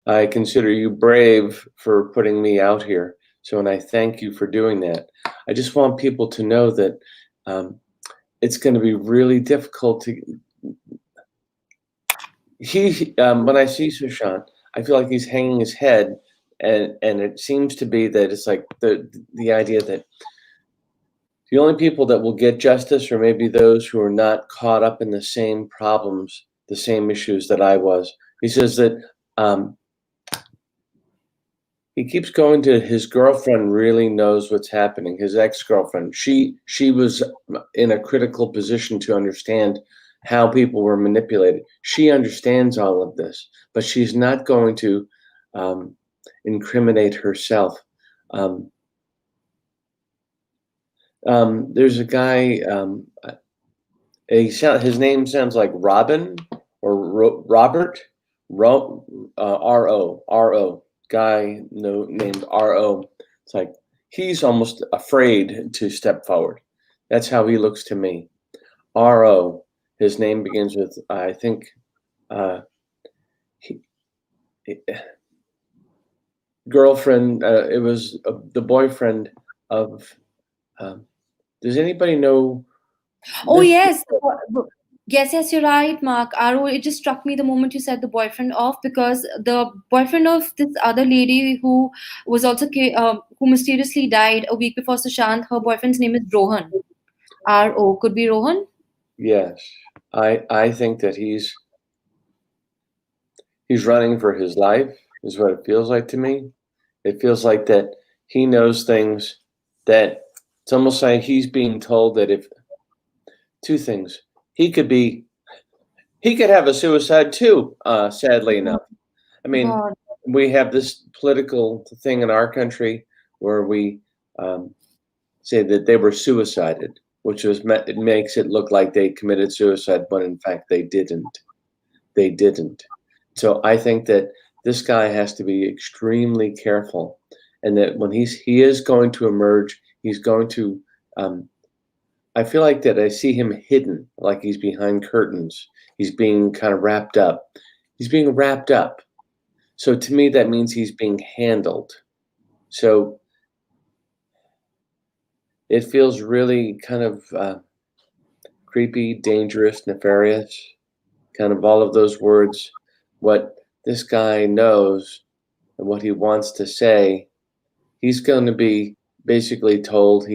I consider you brave for putting me out here. So, and I thank you for doing that. I just want people to know that um, it's going to be really difficult to. When I see Sushant, I feel like he's hanging his head, and it seems to be that it's like the idea that the only people that will get justice are maybe those who are not caught up in the same problems, the same issues that I was. He says that um, he keeps going to his girlfriend really knows what's happening. His ex-girlfriend, she was in a critical position to understand how people were manipulated. She understands all of this, but she's not going to um, incriminate herself. Um, there's a guy. His name sounds like Robin or Robert. R O guy named R.O. It's like he's almost afraid to step forward. That's how he looks to me. R.O. His name begins with, I think, he, girlfriend. It was the boyfriend of. Does anybody know Oh this? yes, yes, you're right, Mark. Aro, it just struck me the moment you said the boyfriend of, because the boyfriend of this other lady who was also who mysteriously died a week before Sushant. Her boyfriend's name is Rohan. R.O. Could be Rohan. Yes, I think that he's running for his life, is what it feels like to me. It feels like that he knows things that it's almost like he's being told that if two things, he could be he could have a suicide too, sadly enough. I mean, God. we have this political thing in our country where we um, say that they were suicided, which it makes it look like they committed suicide, but in fact they didn't. They didn't. So I think that this guy has to be extremely careful, and that when he is going to emerge, he's going to. I feel like that I see him hidden, like he's behind curtains. He's being kind of wrapped up. He's being wrapped up. So to me, that means he's being handled. So it feels really kind of creepy, dangerous, nefarious, kind of all of those words. What this guy knows and what he wants to say, he's going to be basically told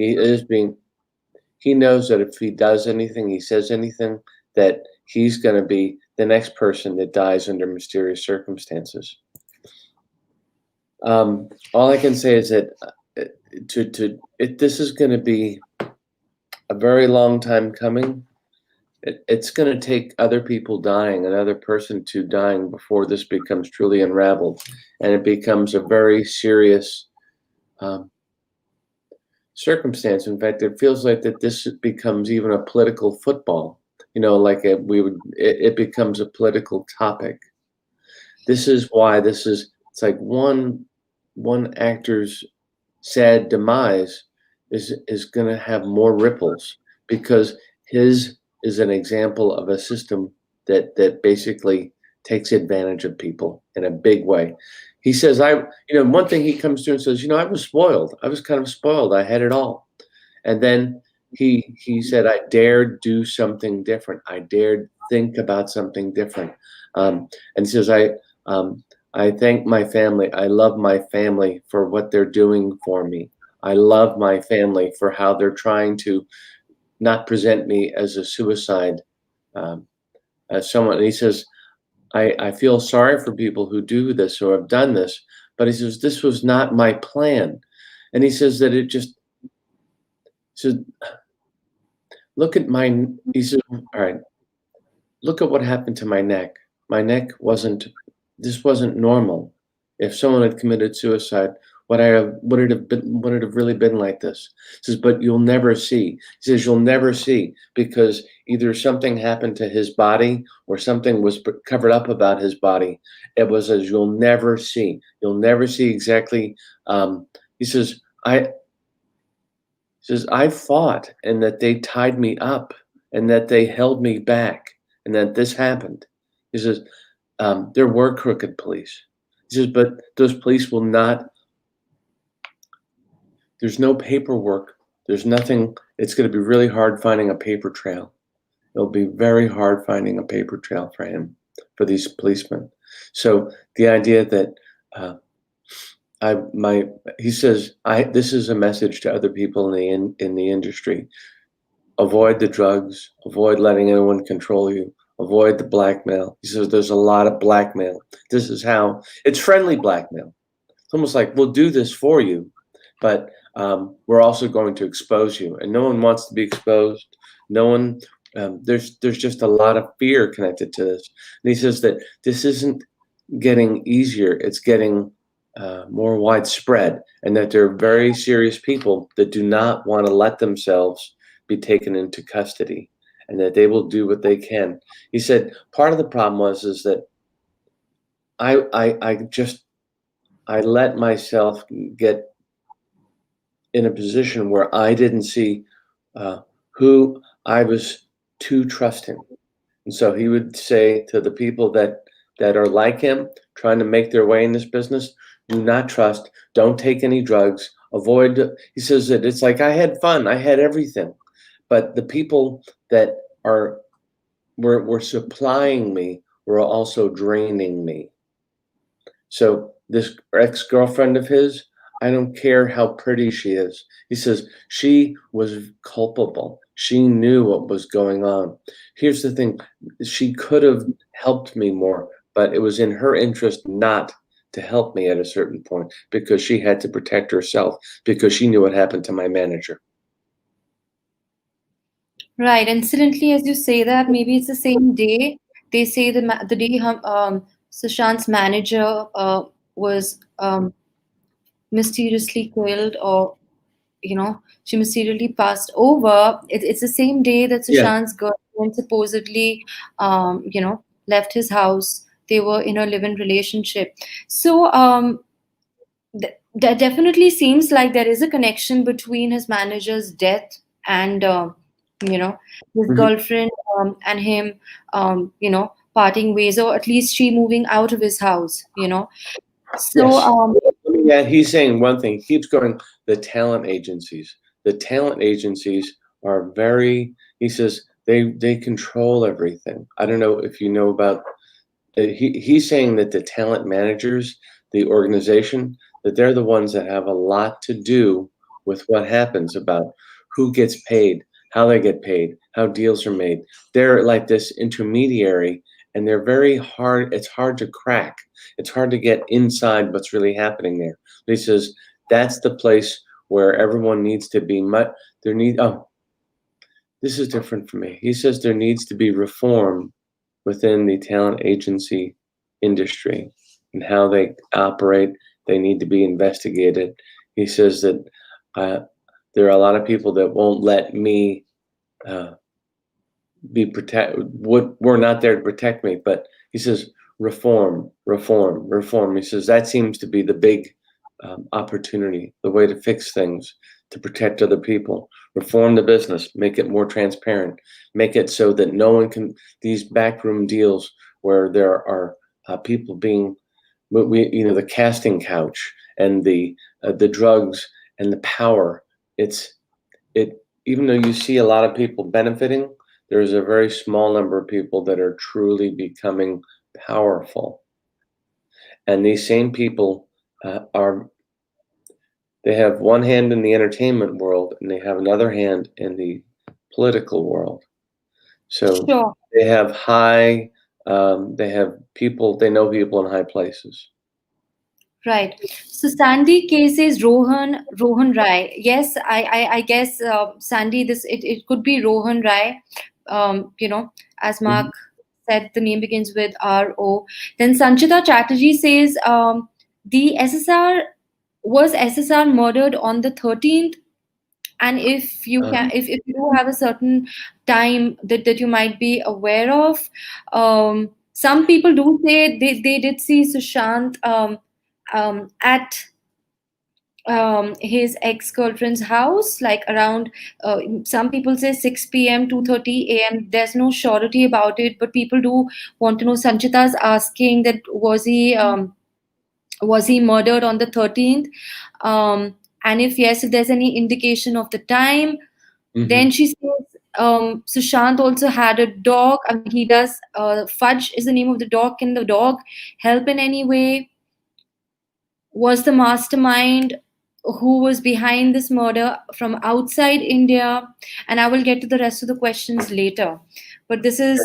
he knows that if he does anything, he says anything, that he's going to be the next person that dies under mysterious circumstances. All I can say is that this is going to be a very long time coming. It's going to take other people dying, another person to dying before this becomes truly unraveled, and it becomes a very serious um, circumstance. In fact, it feels like that this becomes even a political football. Like it becomes a political topic. This is why it's like one actor's sad demise is going to have more ripples because his is an example of a system that basically takes advantage of people in a big way. He says, one thing he comes to and says, I was spoiled. I was kind of spoiled. I had it all. And then he said, I dared do something different. I dared think about something different. And he says, I thank my family. I love my family for what they're doing for me. I love my family for how they're trying to not present me as a suicide, as someone. And he says, I feel sorry for people who do this or have done this, but he says, this was not my plan. And he says that it just, so look at he says, all right, look at what happened to my neck. My neck this wasn't normal. If someone had committed suicide, would it have really been like this? He says, but you'll never see. He says, you'll never see because either something happened to his body or something was covered up about his body. It was as you'll never see. You'll never see exactly. He says, I fought and that they tied me up and that they held me back and that this happened. He says, there were crooked police. He says, but those police will not. There's no paperwork. There's nothing. It's going to be really hard finding a paper trail. It'll be very hard finding a paper trail for him, for these policemen. So the idea that he says, this is a message to other people in the industry. Avoid the drugs. Avoid letting anyone control you. Avoid the blackmail. He says there's a lot of blackmail. This is how it's friendly blackmail. It's almost like we'll do this for you, but we're also going to expose you, and no one wants to be exposed. No one. There's just a lot of fear connected to this. And he says that this isn't getting easier; it's getting more widespread, and that there are very serious people that do not want to let themselves be taken into custody, and that they will do what they can. He said part of the problem is that I let myself get in a position where I didn't see who I was too trusting. And so he would say to the people that are like him, trying to make their way in this business, do not trust, don't take any drugs, avoid. He says that it's like, I had fun, I had everything. But the people that were supplying me were also draining me. So this ex-girlfriend of his, I don't care how pretty she is. He says she was culpable. She knew what was going on. Here's the thing. She could have helped me more, but it was in her interest not to help me at a certain point because she had to protect herself because she knew what happened to my manager. Right. Incidentally, as you say that, maybe it's the same day. They say the day Sushant's manager was mysteriously killed, or she mysteriously passed over. It's the same day that Yeah. Sushant's girlfriend supposedly left his house. They were in a live-in relationship. So that definitely seems like there is a connection between his manager's death and his girlfriend and him parting ways, or at least she moving out of his house. So Yes. Yeah, he's saying one thing. He keeps going, the talent agencies. The talent agencies are very, he says, they control everything. I don't know if you know about, he's saying that the talent managers, the organization, that they're the ones that have a lot to do with what happens about who gets paid, how they get paid, how deals are made. They're like this intermediary, and they're very hard. It's hard to crack. It's hard to get inside what's really happening there. He says that's the place where everyone needs to be. This is different for me. He says there needs to be reform within the talent agency industry and how they operate. They need to be investigated. He says that there are a lot of people that won't let me be protected. We're not there to protect me, but he says reform. He says that seems to be the big opportunity, the way to fix things, to protect other people. Reform the business, make it more transparent, make it so that no one can, these backroom deals where there are people being, the casting couch and the drugs and the power. Even though you see a lot of people benefiting, there's a very small number of people that are truly becoming powerful. And these same people they have one hand in the entertainment world and they have another hand in the political world. So sure. they have they have people, they know people in high places. Right. So Sandy case is Rohan Rai. Yes, I guess Sandy, it could be Rohan Rai. As Mark said, the name begins with RO. Then Sanchita Chatterjee says the was SSR murdered on the 13th, and if you can, if you do have a certain time that you might be aware of, some people do say they did see Sushant at his ex-girlfriend's house, like around some people say 6 p.m. 2:30 a.m. There's no surety about it, but people do want to know. Sanchita's asking that was he Was he murdered on the 13th? And if yes, if there's any indication of the time, Hmm. then she says Sushant also had a dog. I mean, he does. Fudge is the name of the dog. Can the dog help in any way? Was the mastermind who was behind this murder from outside India? And I will get to the rest of the questions later. But this is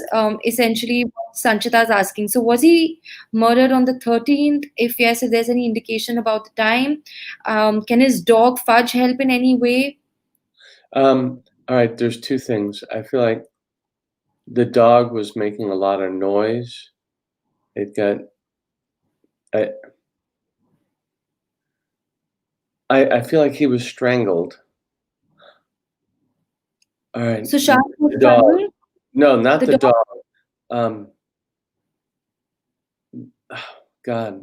essentially what Sanchita is asking. So, was he murdered on the 13th? If yes, if there's any indication about the time, can his dog Fudge help in any way? All right, there's two things. I feel like the dog was making a lot of noise. It got I I feel like he was strangled. All right, Sushant was the dog. strangled? No, not The the dog. dog. Um, God,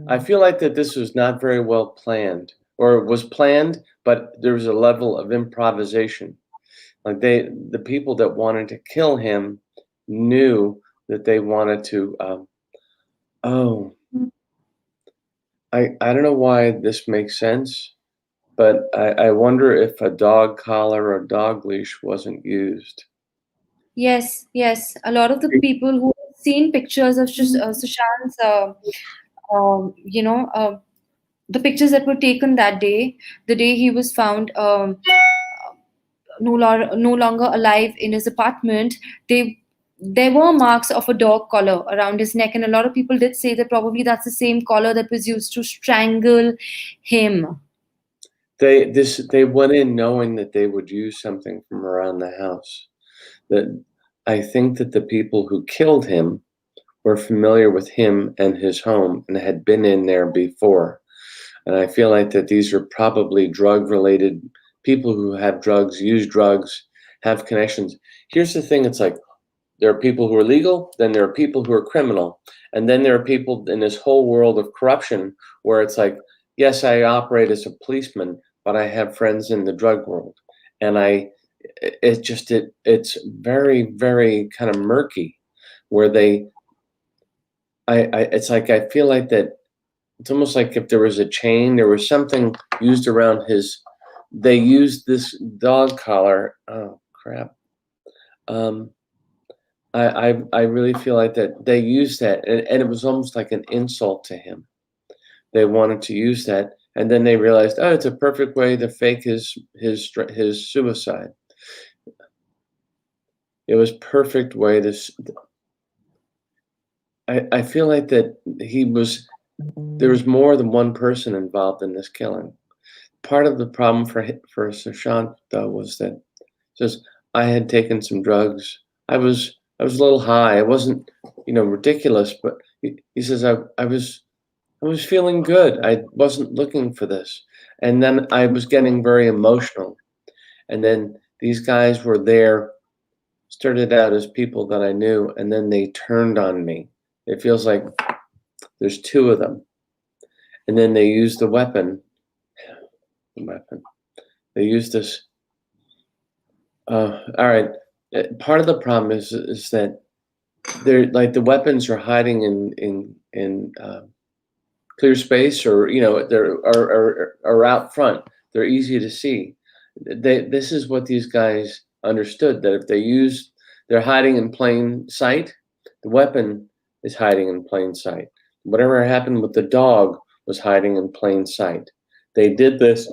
I feel like that this was not very well planned, or it was planned, but there was a level of improvisation. Like the people that wanted to kill him knew that they wanted to. Oh, I don't know why this makes sense, but I wonder if a dog collar or dog leash wasn't used. Yes, yes. A lot of the people who have seen pictures of Sushant's, the pictures that were taken that day, the day he was found no longer alive in his apartment, they there were marks of a dog collar around his neck, and a lot of people did say that probably that's the same collar that was used to strangle him. They went in knowing that they would use something from around the house. That I think that the people who killed him were familiar with him and his home and had been in there before. And I feel like that these are probably drug related people who have drugs, use drugs, have connections. Here's the thing, it's like there are people who are legal, then there are people who are criminal. And then there are people in this whole world of corruption where it's like, yes, I operate as a policeman, but I have friends in the drug world. And it's very, very kind of murky where it's like I feel like that it's almost like if there was a chain, there was something used around his. They used this dog collar. Oh crap! Um, I really feel like that they used that, and it was almost like an insult to him. They wanted to use that, and then they realized, oh, it's a perfect way to fake his suicide. It was perfect way to. I feel like that he was. There was more than one person involved in this killing. Part of the problem for Sushant though was that just I had taken some drugs. I was a little high. I wasn't, ridiculous, but he says I was feeling good. I wasn't looking for this. And then I was getting very emotional. And then these guys were there, started out as people that I knew, and then they turned on me. It feels like there's two of them. And then they used the weapon. They used this. All right. Part of the problem is that they're like the weapons are hiding in clear space, or they're are out front. They're easy to see. This is what these guys understood, that if they're hiding in plain sight. The weapon is hiding in plain sight. Whatever happened with the dog was hiding in plain sight. They did this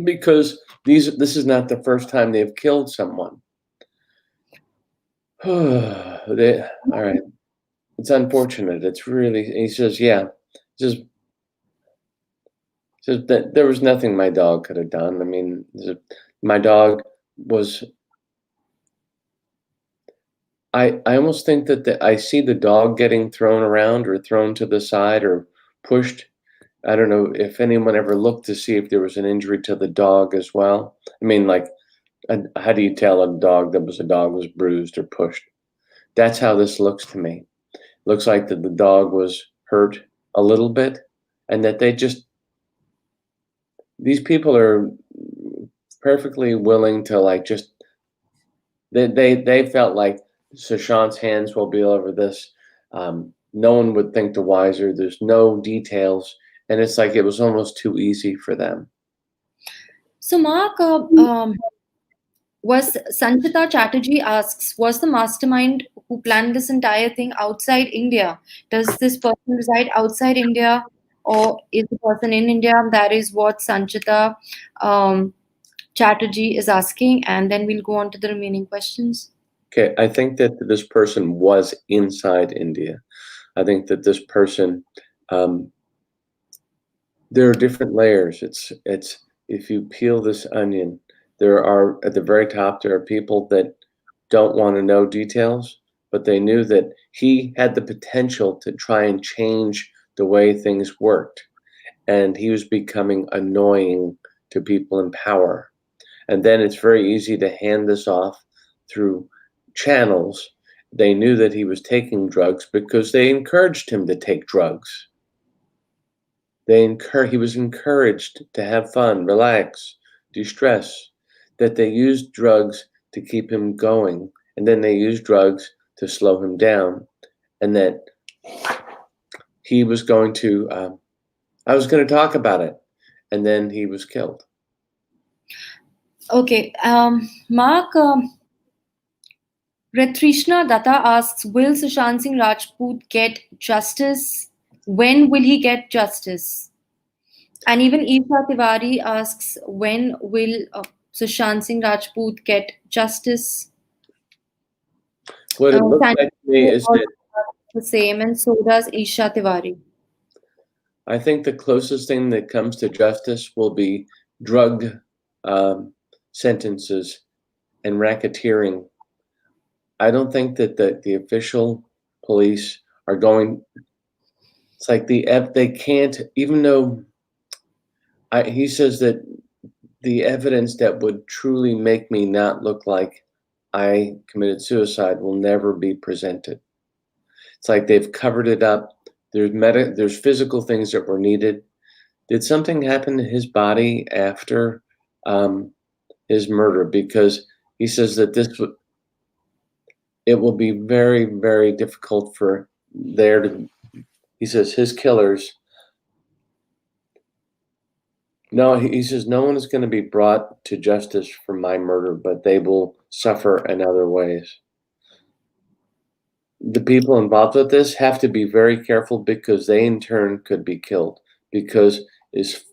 because this is not the first time they've killed someone. All right. It's unfortunate. It's really. He says, yeah. Just says that there was nothing my dog could have done. I mean, my dog was. I almost think that I see the dog getting thrown around or thrown to the side or pushed. I don't know if anyone ever looked to see if there was an injury to the dog as well. I mean, like, how do you tell a dog was bruised or pushed? That's how this looks to me. Looks like that the dog was hurt a little bit, and that these people are perfectly willing to like just they felt like Sushant's hands will be over this. No one would think the wiser. There's no details, and it's like it was almost too easy for them. So, Mark, was Sanchita Chatterjee asks, was the mastermind who planned this entire thing outside India? Does this person reside outside India, or is the person in India? That is what Sanchita Chatterjee is asking, and then we'll go on to the remaining questions. Okay, I think that this person was inside India. I think that this person, there are different layers. It's if you peel this onion, there are at the very top, there are people that don't want to know details, but they knew that he had the potential to try and change the way things worked. And he was becoming annoying to people in power. And then it's very easy to hand this off through channels. They knew that he was taking drugs because they encouraged him to take drugs. He was encouraged to have fun, relax, de-stress, that they used drugs to keep him going, and then they used drugs to slow him down, and that he was going to, I was going to talk about it, and then he was killed. Okay, Mark, Retrishna Datta asks, will Sushant Singh Rajput get justice? When will he get justice? And even Isha Tiwari asks, when will Sushant Singh Rajput get justice? What it looks like to me is that the same, and so does Isha Tiwari. I think the closest thing that comes to justice will be drug sentences and racketeering. I don't think that the official police are going. It's like they can't, even though he says that the evidence that would truly make me not look like I committed suicide will never be presented. It's like they've covered it up. There's physical things that were needed. Did something happen to his body after his murder? Because he says that it will be very, very difficult for he says his killers. No, he says no one is going to be brought to justice for my murder, but they will suffer in other ways. The people involved with this have to be very careful because they in turn could be killed, because as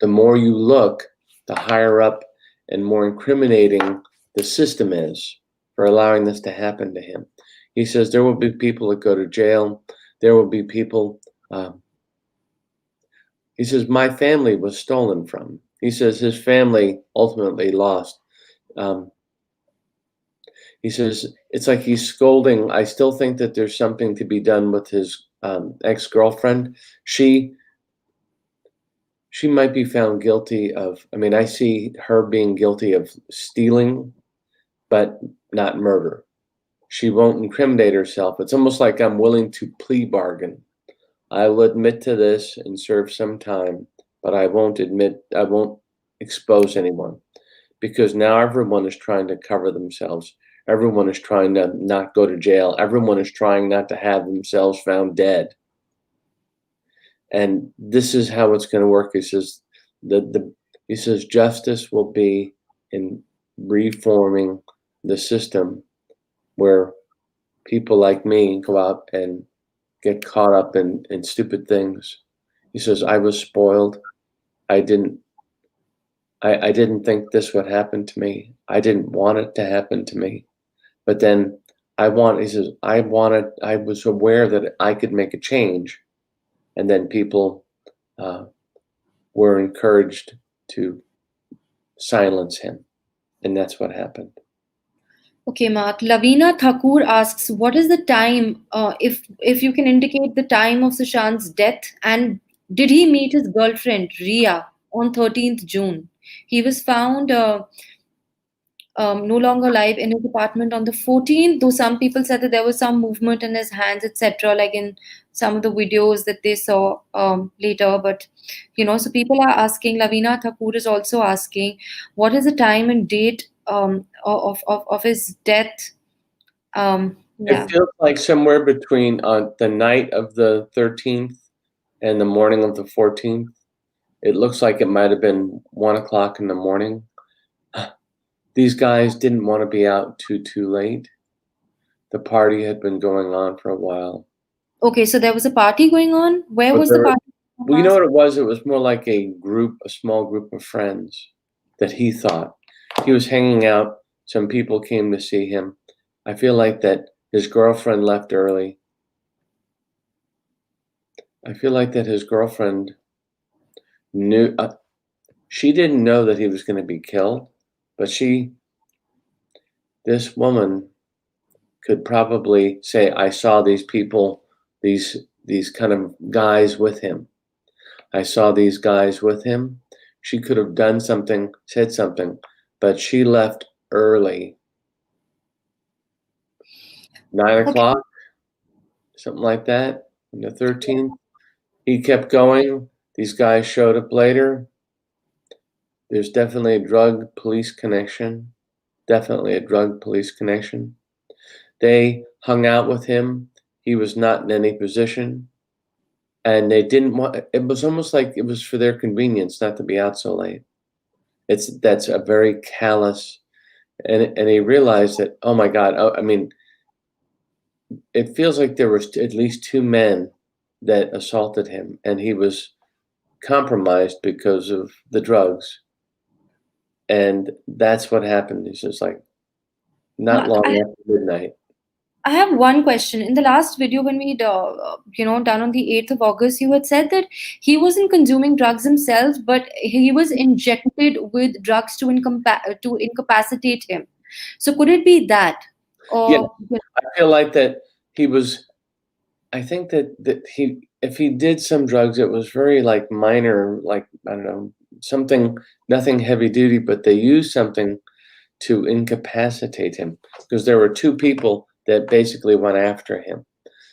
the more you look, the higher up and more incriminating the system is for allowing this to happen to him. He says there will be people that go to jail. There will be people. He says my family was stolen from. He says his family ultimately lost. He says it's like he's scolding. I still think that there's something to be done with his ex-girlfriend. She might be found guilty of, I mean, I see her being guilty of stealing, but not murder. She won't incriminate herself. It's almost like I'm willing to plea bargain. I will admit to this and serve some time, but I won't expose anyone, because now everyone is trying to cover themselves. Everyone is trying to not go to jail. Everyone is trying not to have themselves found dead. And this is how it's going to work. He says he says justice will be in reforming the system where people like me go out and get caught up in stupid things. He says I was spoiled. I didn't think this would happen to me. I didn't want it to happen to me. But then I was aware that I could make a change. And then people were encouraged to silence him. And that's what happened. Okay, Mark. Lavina Thakur asks, what is the time, if you can indicate the time of Sushant's death, and did he meet his girlfriend, Ria, on 13th June? He was found no longer alive in his apartment on the 14th, though some people said that there was some movement in his hands, etc., like in some of the videos that they saw later. But, so people are asking, Lavina Thakur is also asking, what is the time and date of his death? It feels like somewhere between the night of the 13th and the morning of the 14th, it looks like it might have been 1 o'clock in the morning. These guys didn't want to be out too late. The party had been going on for a while. Okay, so there was a party going on. Where But was the party? well, you know what it was? It was more like a small group of friends that he thought. He was hanging out. Some people came to see him. I feel like that his girlfriend left early. I feel like that his girlfriend knew, she didn't know that he was going to be killed, but this woman could probably say, I saw these people, these kind of guys with him. I saw these guys with him. She could have done something, said something, but she left early. 9 o'clock, something like that, on the 13th. He kept going. These guys showed up later. There's definitely a drug police connection. Definitely a drug police connection. They hung out with him. He was not in any position. And they didn't want, it was almost like it was for their convenience not to be out so late. That's a very callous, and he realized that, oh my God, I mean, it feels like there was at least two men that assaulted him, and he was compromised because of the drugs. And that's what happened. It's just like not Mark, long after midnight. I have one question. In the last video, when we, done on the 8th of August, you had said that he wasn't consuming drugs himself, but he was injected with drugs to incapacitate him. So could it be that? Yeah, Or I feel like that he was. I think that if he did some drugs, it was very like minor, like I don't know, something, nothing heavy duty, but they used something to incapacitate him because there were two people that basically went after him.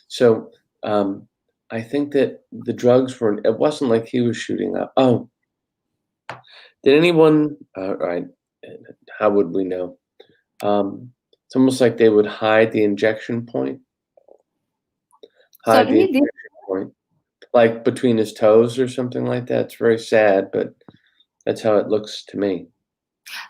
So I think that the drugs were. It wasn't like he was shooting up. Oh, did anyone? Right? How would we know? It's almost like they would hide the injection point. Hide the suddenly injection point, like between his toes or something like that. It's very sad, but that's how it looks to me.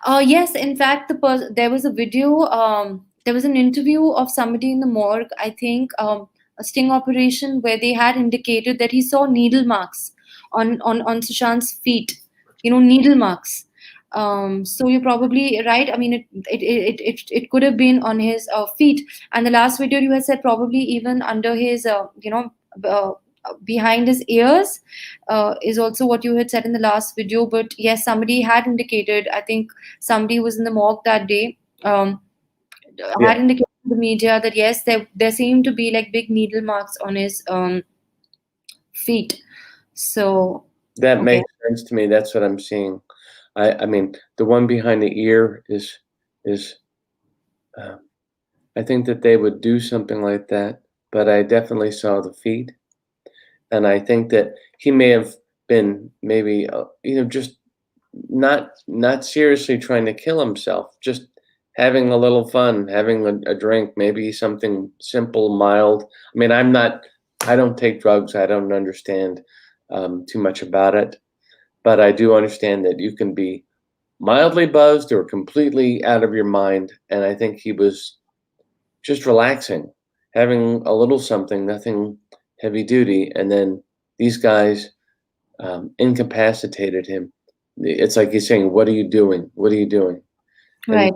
Yes, in fact, there was a video. There was an interview of somebody in the morgue. I think a sting operation where they had indicated that he saw needle marks on Sushant's feet. You know, needle marks. So you're probably right. I mean, it could have been on his feet. And the last video you had said probably even under his uh, behind his ears is also what you had said in the last video. But yes, somebody had indicated. I think somebody who was in the morgue that day Yeah, had indicated to the media that yes, there seemed to be like big needle marks on his feet. So that okay, makes sense to me. That's what I'm seeing. I mean, the one behind the ear is. Uh, I think that they would do something like that, but I definitely saw the feet, and I think that he may have been maybe just not seriously trying to kill himself, just having a little fun, having a drink, maybe something simple, mild. I mean, I don't take drugs. I don't understand too much about it, but I do understand that you can be mildly buzzed or completely out of your mind. And I think he was just relaxing, having a little something, nothing heavy duty. And then these guys incapacitated him. It's like he's saying, "What are you doing? What are you doing?" And right,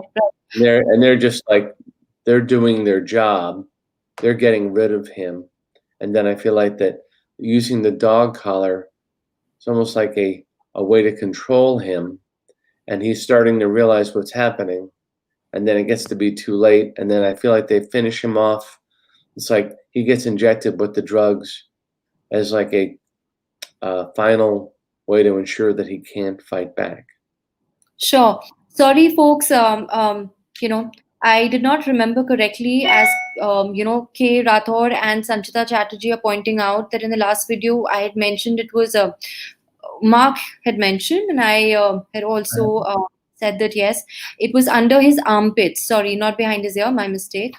right. they're just like they're doing their job. They're getting rid of him, and then I feel like that using the dog collar, it's almost like a way to control him, and he's starting to realize what's happening, and then it gets to be too late, and then I feel like they finish him off. It's like he gets injected with the drugs as like a final way to ensure that he can't fight back. Sure. Sorry, folks. I did not remember correctly as K. Rathore and Sanchita Chatterjee are pointing out that in the last video I had mentioned it was Mark had mentioned, and I had also said that yes, it was under his armpits. Sorry, not behind his ear. My mistake.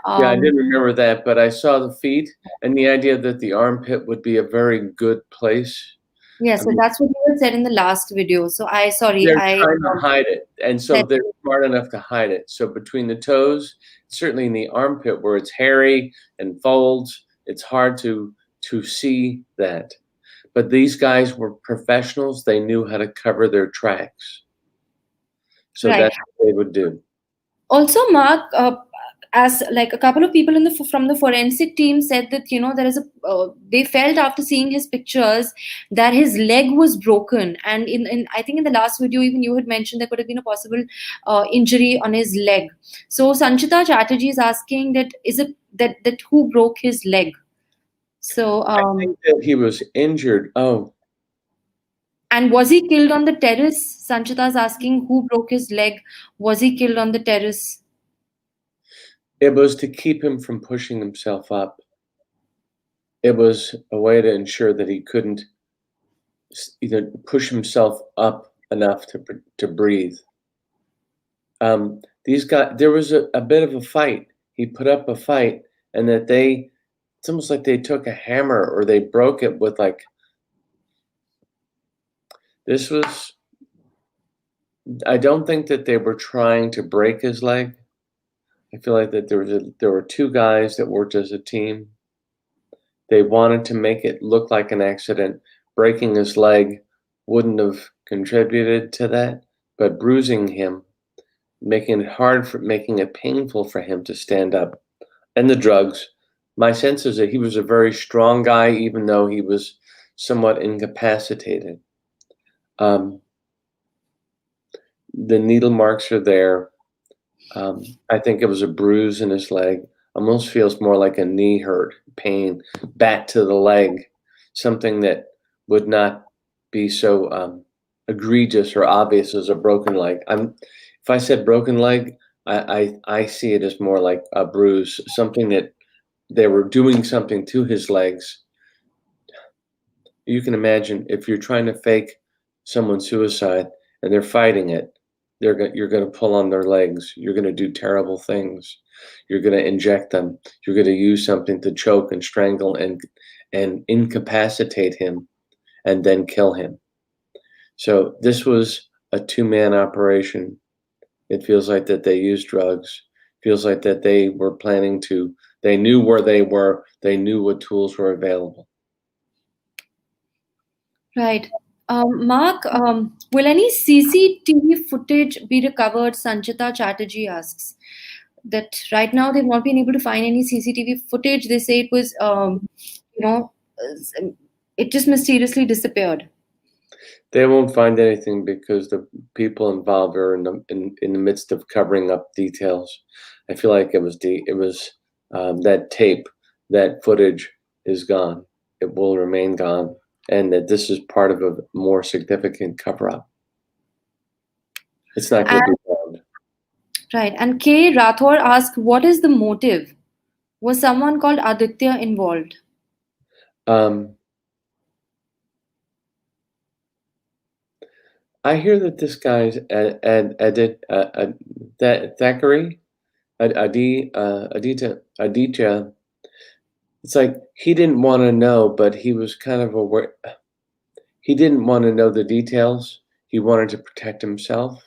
Yeah, I Um, didn't remember that, but I saw the feet and the idea that the armpit would be a very good place. yeah, I so mean, that's what you had said in the last video. So sorry, they're I trying to hide it, and so said they're smart enough to hide it. So between the toes, certainly in the armpit where it's hairy and folds, it's hard to see that. But these guys were professionals. They knew how to cover their tracks. So right. that's what they would do. Also, Mark, as like a couple of people in the from the forensic team said that there is a they felt after seeing his pictures that his leg was broken, and in I think in the last video even you had mentioned there could have been a possible injury on his leg. So Sanchita Chatterjee is asking that is it that who broke his leg? So I think that he was injured. Oh, and was he killed on the terrace? Sanchita is asking who broke his leg. Was he killed on the terrace? it was to keep him from pushing himself up. It was a way to ensure that he couldn't either push himself up enough to breathe. These guys, there was a bit of a fight. He put up a fight, and that it's almost like they took a hammer or they broke it with like, this was, I don't think that they were trying to break his leg. I feel like that there were two guys that worked as a team. They wanted to make it look like an accident. Breaking his leg wouldn't have contributed to that, but bruising him, making it painful for him to stand up. And the drugs. My sense is that he was a very strong guy, even though he was somewhat incapacitated. The needle marks are there. I think it was a bruise in his leg. Almost feels more like a knee hurt, pain, back to the leg, something that would not be so egregious or obvious as a broken leg. If I said broken leg, I see it as more like a bruise, something that they were doing something to his legs. You can imagine if you're trying to fake someone's suicide and they're fighting it, you're going to pull on their legs. You're going to do terrible things. You're going to inject them. You're going to use something to choke and strangle and incapacitate him and then kill him. So this was a two-man operation. It feels like that they used drugs. Feels like that they were planning to, they knew where they were. They knew what tools were available. Right. Mark, will any CCTV footage be recovered? Sanchita Chatterjee asks. That right now they've not been able to find any CCTV footage. They say it was, it just mysteriously disappeared. They won't find anything because the people involved are in the midst of covering up details. I feel like it was that tape, that footage is gone. It will remain gone, and that this is part of a more significant cover-up. It's not going to be found. Right. And K. Rathore asked, what is the motive? Was someone called Aditya involved? I hear that this guy's Thackeray, Aditya. It's like he didn't want to know, but he was kind of aware. He didn't want to know the details. He wanted to protect himself.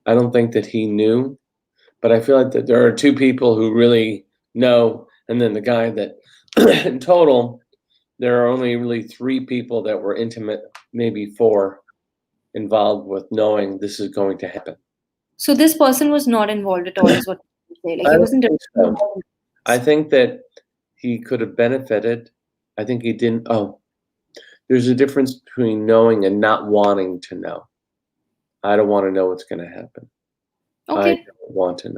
I don't think that he knew, but I feel like that there are two people who really know, and then the guy that, in total, there are only really three people that were intimate, maybe four, involved with knowing this is going to happen. So this person was not involved at all, is what you say. Like I he don't wasn't. think so. I think that he could have benefited. I think he didn't. Oh, there's a difference between knowing and not wanting to know. I don't want to know what's going to happen. I Okay. don't want to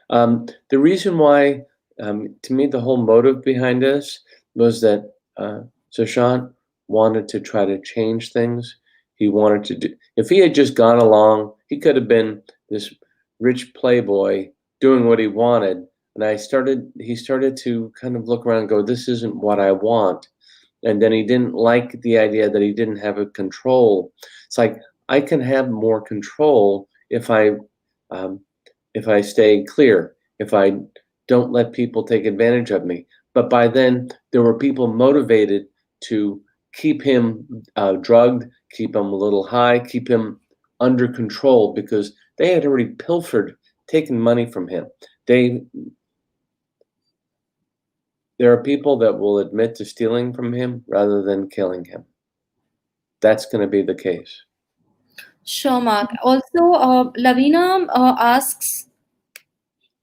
know. The reason why, to me, the whole motive behind this was that Sushant wanted to try to change things. He wanted to do, if he had just gone along, he could have been this rich playboy doing what he wanted. And he started to kind of look around and go, this isn't what I want. and then he didn't like the idea that he didn't have a control. It's like I can have more control um, if I stay clear, if I don't let people take advantage of me. But by then, there were people motivated to keep him drugged, keep him a little high, keep him under control because they had already pilfered, taken money from him. There are people that will admit to stealing from him rather than killing him. That's going to be the case. Sure, Mark. Also, Lavina asks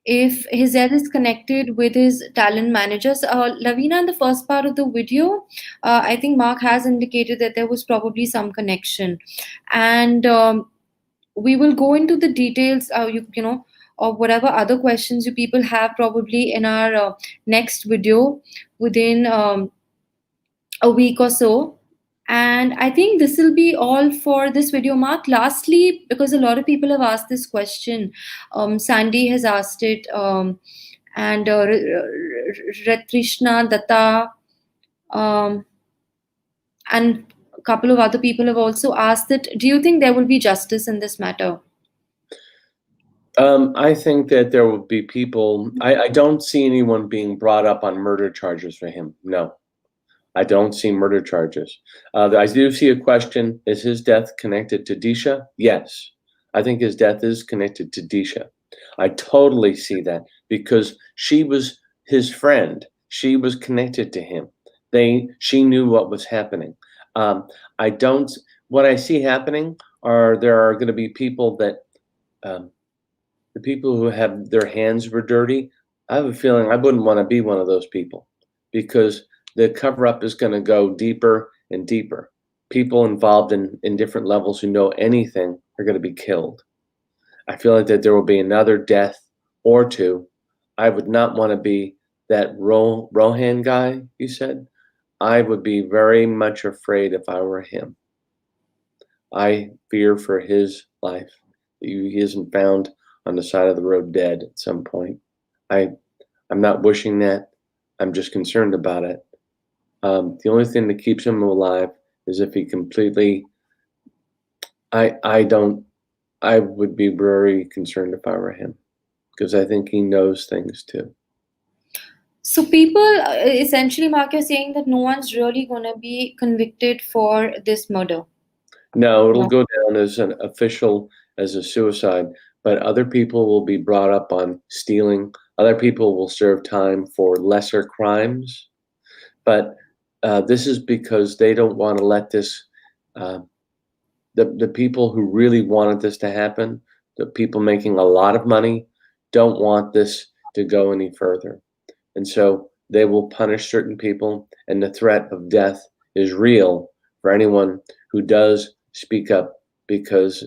if his death is connected with his talent managers. Lavina, in the first part of the video, I think Mark has indicated that there was probably some connection, and we will go into the details. You know, or whatever other questions you people have probably in our next video within a week or so. And I think this will be all for this video, Mark. Lastly, because a lot of people have asked this question, Sandy has asked it, and Ratrishna Datta, um, and a couple of other people have also asked that, do you think there will be justice in this matter? I think that there will be people. I don't see anyone being brought up on murder charges for him. No, I don't see murder charges. I do see a question: is his death connected to Disha? Yes, I think his death is connected to Disha. I totally see that because she was his friend. She was connected to him. She knew what was happening. I don't. What I see happening are there are going to be people that. The people who have their hands were dirty, I have a feeling I wouldn't want to be one of those people because the cover up is going to go deeper and deeper. People involved in different levels who know anything are going to be killed. I feel like that there will be another death or two. I would not want to be that Rohan guy you said. I would be very much afraid if I were him. I fear for his life. He isn't found on the side of the road dead at some point. I'm not wishing that. I'm just concerned about it. The only thing that keeps him alive is if he completely. I would be very concerned if I were him because I think he knows things too. So people essentially, Mark, you're saying that no one's really going to be convicted for this murder. No, it'll No. go down as an official as a suicide, but other people will be brought up on stealing. Other people will serve time for lesser crimes, but this is because they don't want to let this. The people who really wanted this to happen, the people making a lot of money, don't want this to go any further, and so they will punish certain people. And the threat of death is real for anyone who does speak up, because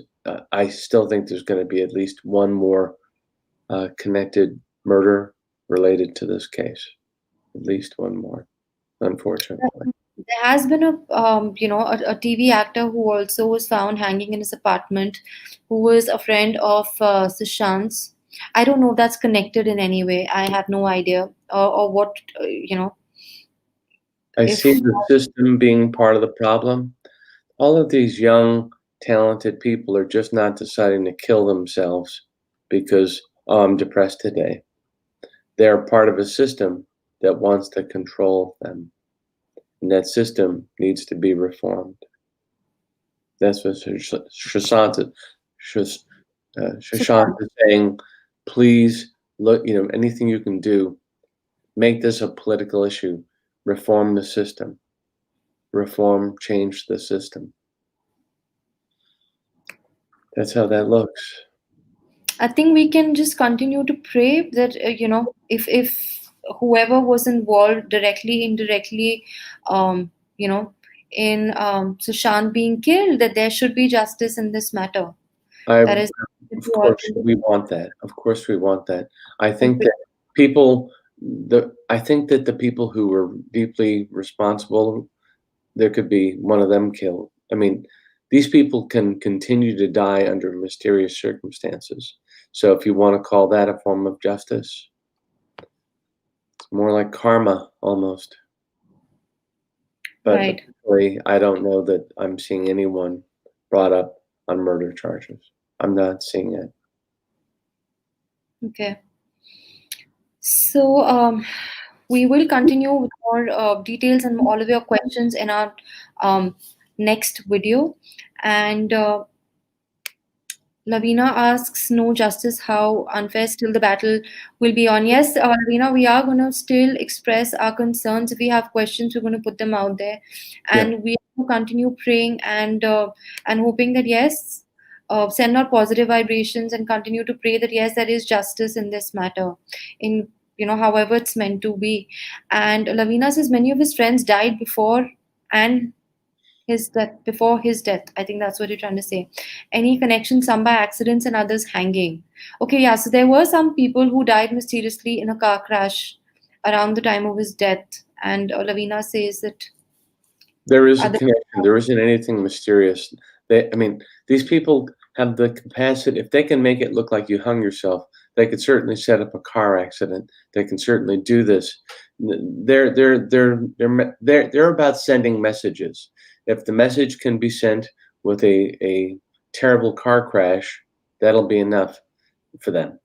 I still think there's going to be at least one more connected murder related to this case. At least one more, unfortunately. There has been a TV actor who also was found hanging in his apartment, who was a friend of Sushant's. I don't know if that's connected in any way. I have no idea, or what I if. see the system being part of the problem. All of these young, talented people are just not deciding to kill themselves because, oh, I'm depressed today. They're part of a system that wants to control them. And that system needs to be reformed. That's what Sushant is saying. Please look, anything you can do, make this a political issue. Reform the system. Reform, change the system. That's how that looks. I think we can just continue to pray that if whoever was involved directly, indirectly, um, you know, in Sushant being killed, that there should be justice in this matter. That is, Of course, we want that. Of course, we want that. I think that the people who were deeply responsible, there could be one of them killed. I mean, these people can continue to die under mysterious circumstances. So if you want to call that a form of justice, it's more like karma almost. But Right. officially, I don't know that I'm seeing anyone brought up on murder charges. I'm not seeing it. Okay. So, we will continue with more details and all of your questions in our um, next video. And Lavina asks, no justice, how unfair still the battle will be on. Yes, Lavina, we are going to still express our concerns. If we have questions, we're going to put them out there. Yeah. And we will continue praying and hoping that, yes, send out positive vibrations and continue to pray that, yes, there is justice in this matter, in, however it's meant to be. And Lavina says many of his friends died and before his death. I think that's what you're trying to say. Any connection, some by accidents and others hanging. Okay, yeah, so there were some people who died mysteriously in a car crash around the time of his death, and Lavina says that There is a other. connection. There isn't anything mysterious. I mean, these people have the capacity. If they can make it look like you hung yourself, they could certainly set up a car accident. They can certainly do this. They're about sending messages. If the message can be sent with a terrible car crash, that'll be enough for them.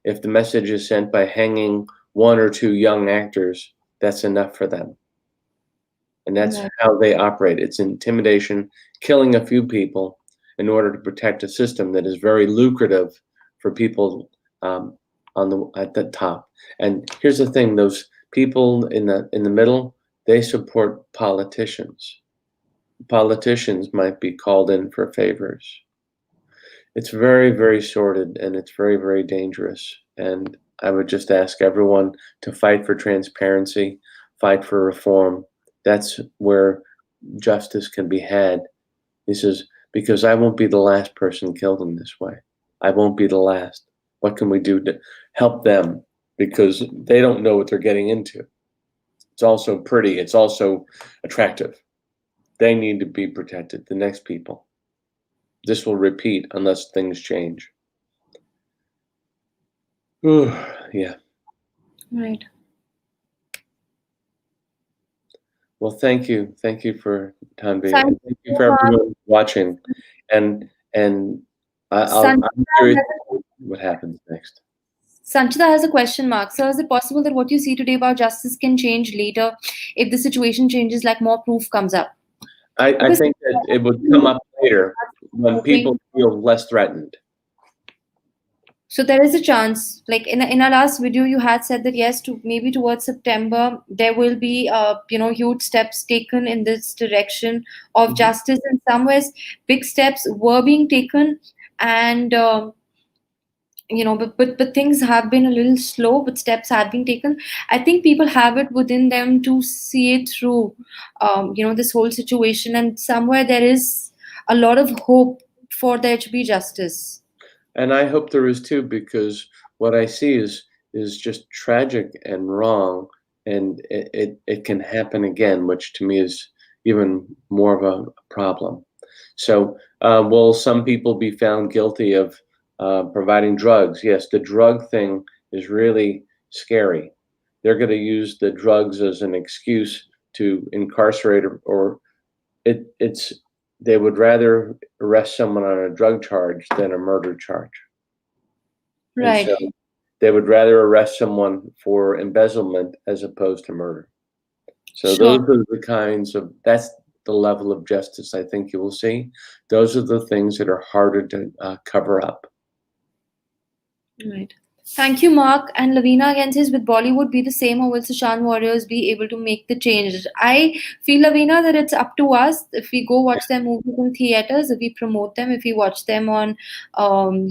If the message is sent by hanging one or two young actors, that's enough for them. And that's Right. how they operate. It's intimidation, killing a few people in order to protect a system that is very lucrative for people at the top. And here's the thing: those people in the middle, they support politicians. Politicians might be called in for favors. It's very, very sordid, and it's very, very dangerous. And I would just ask everyone to fight for transparency, fight for reform. That's where justice can be had. He says, because I won't be the last person killed in this way. I won't be the last. What can we do to help them? Because they don't know what they're getting into. It's also pretty. It's also attractive. They need to be protected. The next people. This will repeat unless things change. Ooh, yeah. Right. Well, thank you. Thank you for Tanveey. Thank And thank you you, for Mark. everyone watching. And I'm curious what happens next. Sanchita has a question mark. So, is it possible that what you see today about justice can change later if the situation changes, like more proof comes up? I Because think that it would come up later when people feel less threatened. so there is a chance, like in our last video, you had said that yes, to maybe towards September there will be huge steps taken in this direction of justice. In some ways, big steps were being taken, and but things have been a little slow, but steps have been taken. I think people have it within them to see it through, this whole situation, and somewhere there is a lot of hope for there to be justice. And I hope there is too, because what I see is just tragic and wrong, and it can happen again, which to me is even more of a problem. So, will some people be found guilty of providing drugs? Yes, the drug thing is really scary. They're going to use the drugs as an excuse to incarcerate or it's they would rather arrest someone on a drug charge than a murder charge. And Right. so they would rather arrest someone for embezzlement as opposed to murder. So those Sure. are the that's the level of justice I think you will see. Those are the things that are harder to cover up. Right. Thank you, Mark. And Lavina again says, with Bollywood be the same, or will Sushant Warriors be able to make the change? I feel, Lavina, that it's up to us. If we go watch their movies in theaters, if we promote them, if we watch them on, on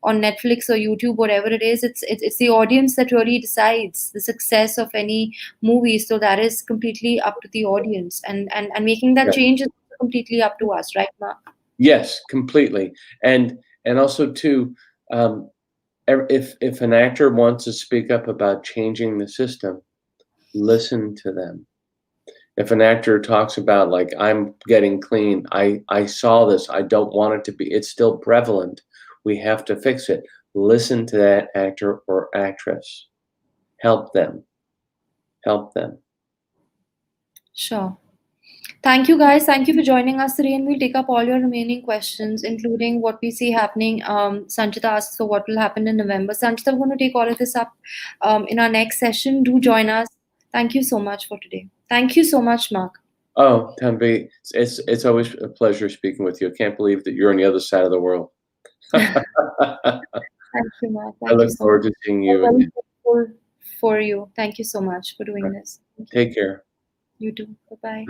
Netflix or YouTube, whatever it is, it's the audience that really decides the success of any movie. So that is completely up to the audience, and making that Yeah. change is completely up to us, right, Mark? Yes, completely. And also too, if an actor wants to speak up about changing the system, listen to them. If an actor talks about, like, I'm getting clean, I saw this, I don't want it to be, it's still prevalent, we have to fix it. Listen to that actor or actress. Help them. Help them. Sure. Thank you, guys. Thank you for joining us today, and we'll take up all your remaining questions, including what we see happening. Sanchita asks for what will happen in November. Sanchita, we're going to take all of this up in our next session. Do join us. Thank you so much for today. Thank you so much, Mark. Oh, Tanveey, it's always a pleasure speaking with you. I can't believe that you're on the other side of the world. Thank you, Mark. I Thank you look so forward much. to seeing I'm you very again. grateful for you. Thank you so much for doing this. Thank you. Take care. You too. Bye bye.